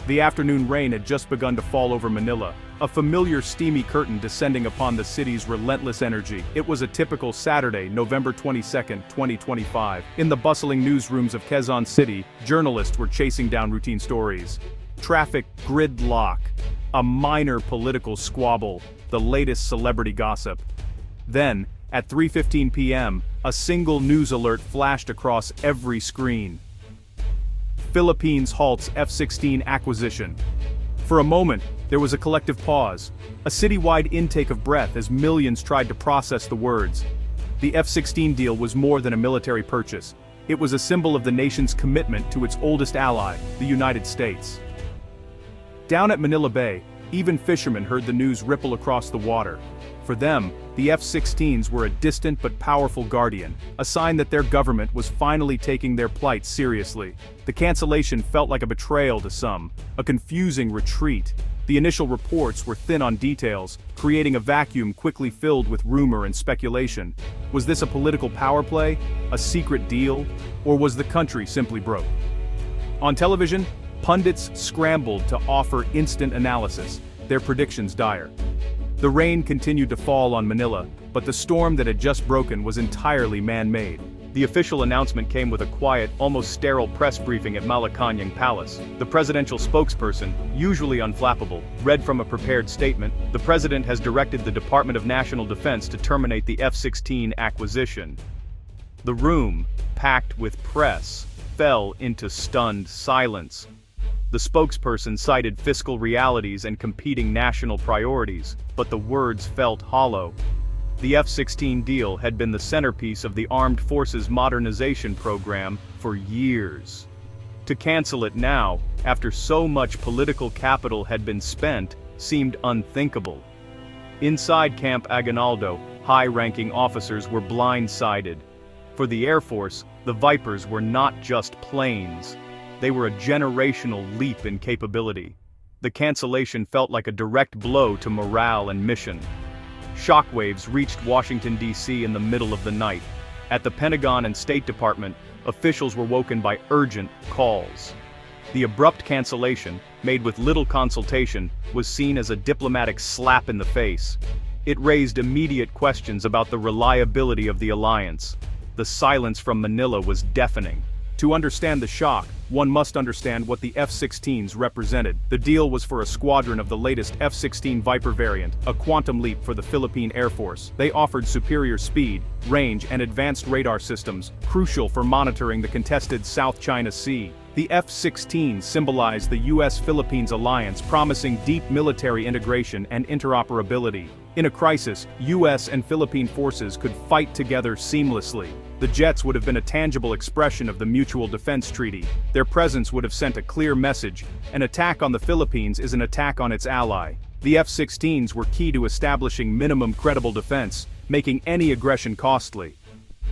The afternoon rain had just begun to fall over Manila, a familiar steamy curtain descending upon the city's relentless energy. It was a typical Saturday, November 22, 2025. In the bustling newsrooms of Quezon City, journalists were chasing down routine stories. Traffic gridlock, a minor political squabble, the latest celebrity gossip. Then, at 3:15 p.m., a single news alert flashed across every screen. Philippines halts F-16 acquisition. For a moment, there was a collective pause, a citywide intake of breath as millions tried to process the words. The F-16 deal was more than a military purchase. It was a symbol of the nation's commitment to its oldest ally, the United States. Down at Manila Bay, even fishermen heard the news ripple across the water. For them, the F-16s were a distant but powerful guardian, a sign that their government was finally taking their plight seriously. The cancellation felt like a betrayal to some, a confusing retreat. The initial reports were thin on details, creating a vacuum quickly filled with rumor and speculation. Was this a political power play, a secret deal, or was the country simply broke? On television, pundits scrambled to offer instant analysis, their predictions dire. The rain continued to fall on Manila, but the storm that had just broken was entirely man-made. The official announcement came with a quiet, almost sterile press briefing at Malacañang Palace. The presidential spokesperson, usually unflappable, read from a prepared statement, "The president has directed the Department of National Defense to terminate the F-16 acquisition." The room, packed with press, fell into stunned silence. The spokesperson cited fiscal realities and competing national priorities, but the words felt hollow. The F-16 deal had been the centerpiece of the Armed Forces modernization program for years. To cancel it now, after so much political capital had been spent, seemed unthinkable. Inside Camp Aguinaldo, high-ranking officers were blindsided. For the Air Force, the Vipers were not just planes. They were a generational leap in capability. The cancellation felt like a direct blow to morale and mission. Shockwaves reached Washington, D.C. in the middle of the night. At the Pentagon and State Department, officials were woken by urgent calls. The abrupt cancellation, made with little consultation, was seen as a diplomatic slap in the face. It raised immediate questions about the reliability of the alliance. The silence from Manila was deafening. To understand the shock, one must understand what the F-16s represented. The deal was for a squadron of the latest F-16 Viper variant, a quantum leap for the Philippine Air Force. They offered superior speed, range, and advanced radar systems, crucial for monitoring the contested South China Sea. The F-16 symbolized the U.S.-Philippines alliance, promising deep military integration and interoperability. In a crisis, U.S. and Philippine forces could fight together seamlessly. The jets would have been a tangible expression of the Mutual Defense Treaty. Their presence would have sent a clear message: an attack on the Philippines is an attack on its ally. The F-16s were key to establishing minimum credible defense, making any aggression costly.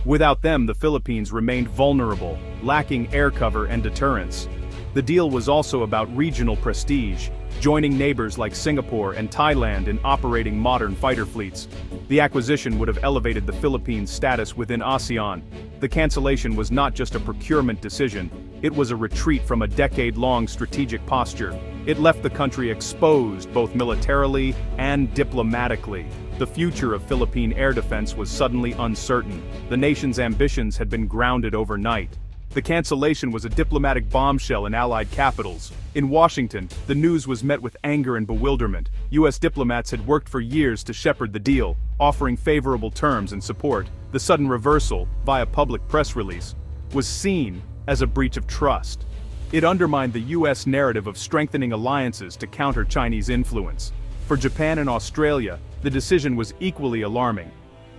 Without them, the Philippines remained vulnerable, lacking air cover and deterrence. The deal was also about regional prestige, joining neighbors like Singapore and Thailand in operating modern fighter fleets. The acquisition would have elevated the Philippines' status within ASEAN. The cancellation was not just a procurement decision, it was a retreat from a decade-long strategic posture. It left the country exposed both militarily and diplomatically. The future of Philippine air defense was suddenly uncertain. The nation's ambitions had been grounded overnight. The cancellation was a diplomatic bombshell in allied capitals. In Washington, the news was met with anger and bewilderment. U.S. diplomats had worked for years to shepherd the deal, offering favorable terms and support. The sudden reversal, via public press release, was seen as a breach of trust. It undermined the U.S. narrative of strengthening alliances to counter Chinese influence. For Japan and Australia, the decision was equally alarming.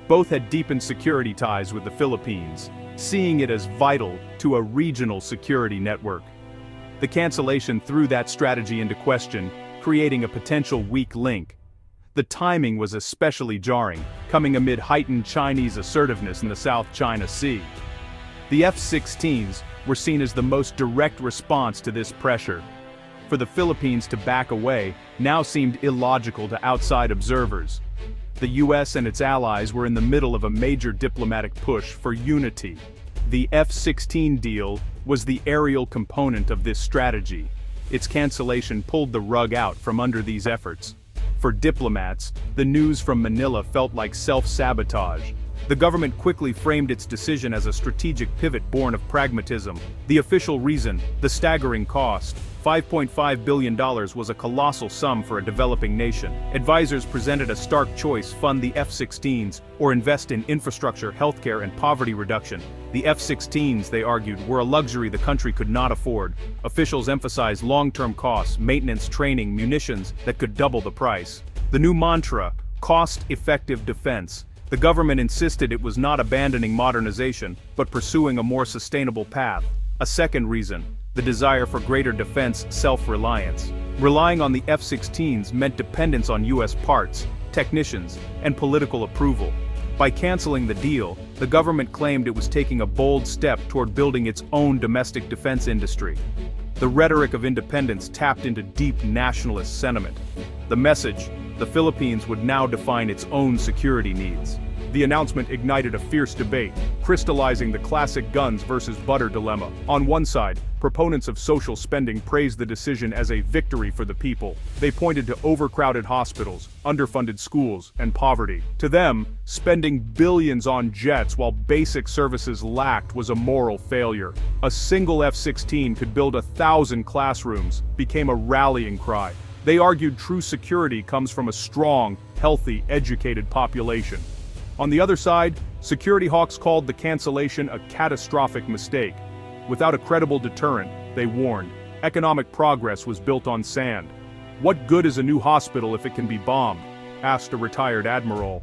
Both had deepened security ties with the Philippines, seeing it as vital to a regional security network. The cancellation threw that strategy into question, creating a potential weak link. The timing was especially jarring, coming amid heightened Chinese assertiveness in the South China Sea. The F-16s were seen as the most direct response to this pressure. For the Philippines to back away now seemed illogical to outside observers. The U.S. and its allies were in the middle of a major diplomatic push for unity. The F-16 deal was the aerial component of this strategy. its cancellation pulled the rug out from under these efforts. For diplomats, the news from Manila felt like self-sabotage. The government quickly framed its decision as a strategic pivot born of pragmatism. The official reason, the staggering cost. $5.5 billion was a colossal sum for a developing nation. Advisors presented a stark choice: fund the F-16s, or invest in infrastructure, healthcare, and poverty reduction. The F-16s, they argued, were a luxury the country could not afford. Officials emphasized long-term costs, maintenance, training, munitions that could double the price. The new mantra: cost-effective defense. The government insisted it was not abandoning modernization, but pursuing a more sustainable path. A second reason: the desire for greater defense self-reliance. Relying on the F-16s meant dependence on U.S. parts, technicians, and political approval. By canceling the deal, the government claimed it was taking a bold step toward building its own domestic defense industry. The rhetoric of independence tapped into deep nationalist sentiment. The message: the Philippines would now define its own security needs. The announcement ignited a fierce debate, crystallizing the classic guns versus butter dilemma. On one side, proponents of social spending praised the decision as a victory for the people. They pointed to overcrowded hospitals, underfunded schools, and poverty. To them, spending billions on jets while basic services lacked was a moral failure. A single F-16 could build 1,000 classrooms became a rallying cry. They argued true security comes from a strong, healthy, educated population. On the other side, security hawks called the cancellation a catastrophic mistake. Without a credible deterrent, they warned, economic progress was built on sand. What good is a new hospital if it can be bombed? Asked a retired admiral.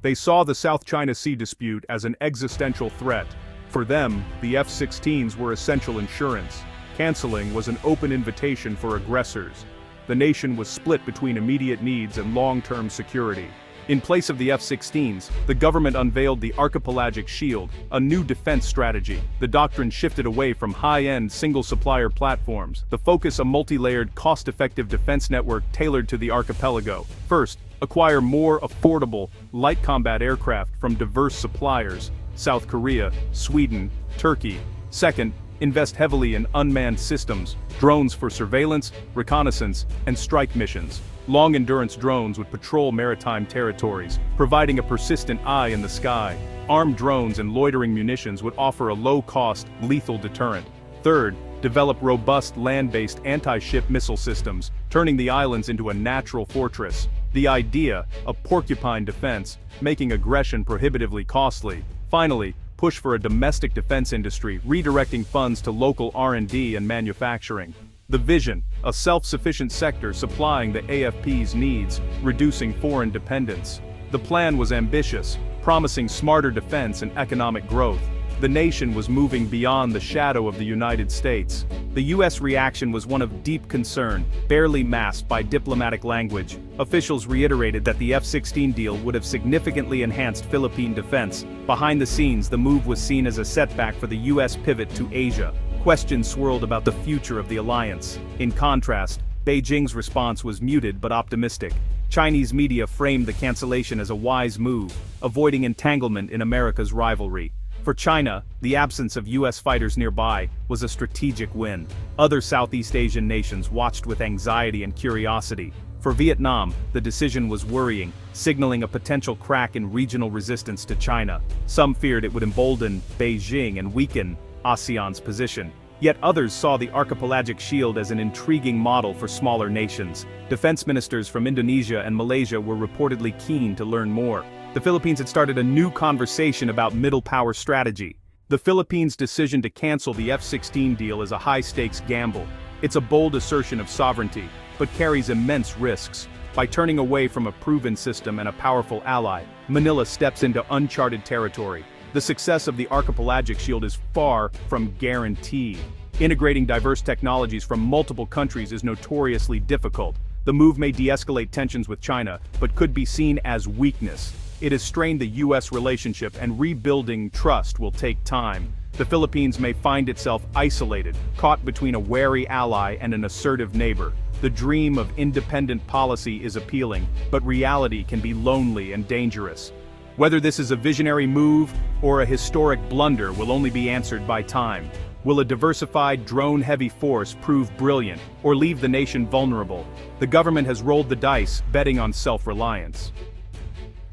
They saw the South China Sea dispute as an existential threat. For them, the F-16s were essential insurance. Canceling was an open invitation for aggressors. The nation was split between immediate needs and long-term security. In place of the F-16s, the government unveiled the Archipelagic Shield, a new defense strategy. The doctrine shifted away from high-end single-supplier platforms. The focus: a multi-layered, cost-effective defense network tailored to the archipelago. First, acquire more affordable, light combat aircraft from diverse suppliers: South Korea, Sweden, Turkey. Second, invest heavily in unmanned systems, drones for surveillance, reconnaissance, and strike missions. Long-endurance drones would patrol maritime territories, providing a persistent eye in the sky. Armed drones and loitering munitions would offer a low-cost, lethal deterrent. Third, develop robust land-based anti-ship missile systems, turning the islands into a natural fortress. The idea: a porcupine defense, making aggression prohibitively costly. Finally, push for a domestic defense industry, redirecting funds to local R&D and manufacturing. The vision: a self-sufficient sector supplying the AFP's needs, reducing foreign dependence. The plan was ambitious, promising smarter defense and economic growth. The nation was moving beyond the shadow of the United States. The U.S. reaction was one of deep concern, barely masked by diplomatic language. Officials reiterated that the F-16 deal would have significantly enhanced Philippine defense. Behind the scenes, the move was seen as a setback for the U.S. pivot to Asia. Questions swirled about the future of the alliance. In contrast, Beijing's response was muted but optimistic. Chinese media framed the cancellation as a wise move, avoiding entanglement in America's rivalry. For China, the absence of U.S. fighters nearby was a strategic win. Other Southeast Asian nations watched with anxiety and curiosity. For Vietnam, the decision was worrying, signaling a potential crack in regional resistance to China. Some feared it would embolden Beijing and weaken ASEAN's position. Yet others saw the Archipelagic Shield as an intriguing model for smaller nations. Defense ministers from Indonesia and Malaysia were reportedly keen to learn more. The Philippines had started a new conversation about middle power strategy. The Philippines' decision to cancel the F-16 deal is a high-stakes gamble. It's a bold assertion of sovereignty, but carries immense risks. By turning away from a proven system and a powerful ally, Manila steps into uncharted territory. The success of the Archipelagic Shield is far from guaranteed. Integrating diverse technologies from multiple countries is notoriously difficult. The move may de-escalate tensions with China, but could be seen as weakness. It has strained the U.S. relationship, and rebuilding trust will take time. The Philippines may find itself isolated, caught between a wary ally and an assertive neighbor. The dream of independent policy is appealing, but reality can be lonely and dangerous. Whether this is a visionary move or a historic blunder will only be answered by time. Will a diversified, drone-heavy force prove brilliant, or leave the nation vulnerable? The government has rolled the dice, betting on self-reliance.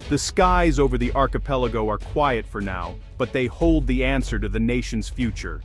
The skies over the archipelago are quiet for now, but they hold the answer to the nation's future.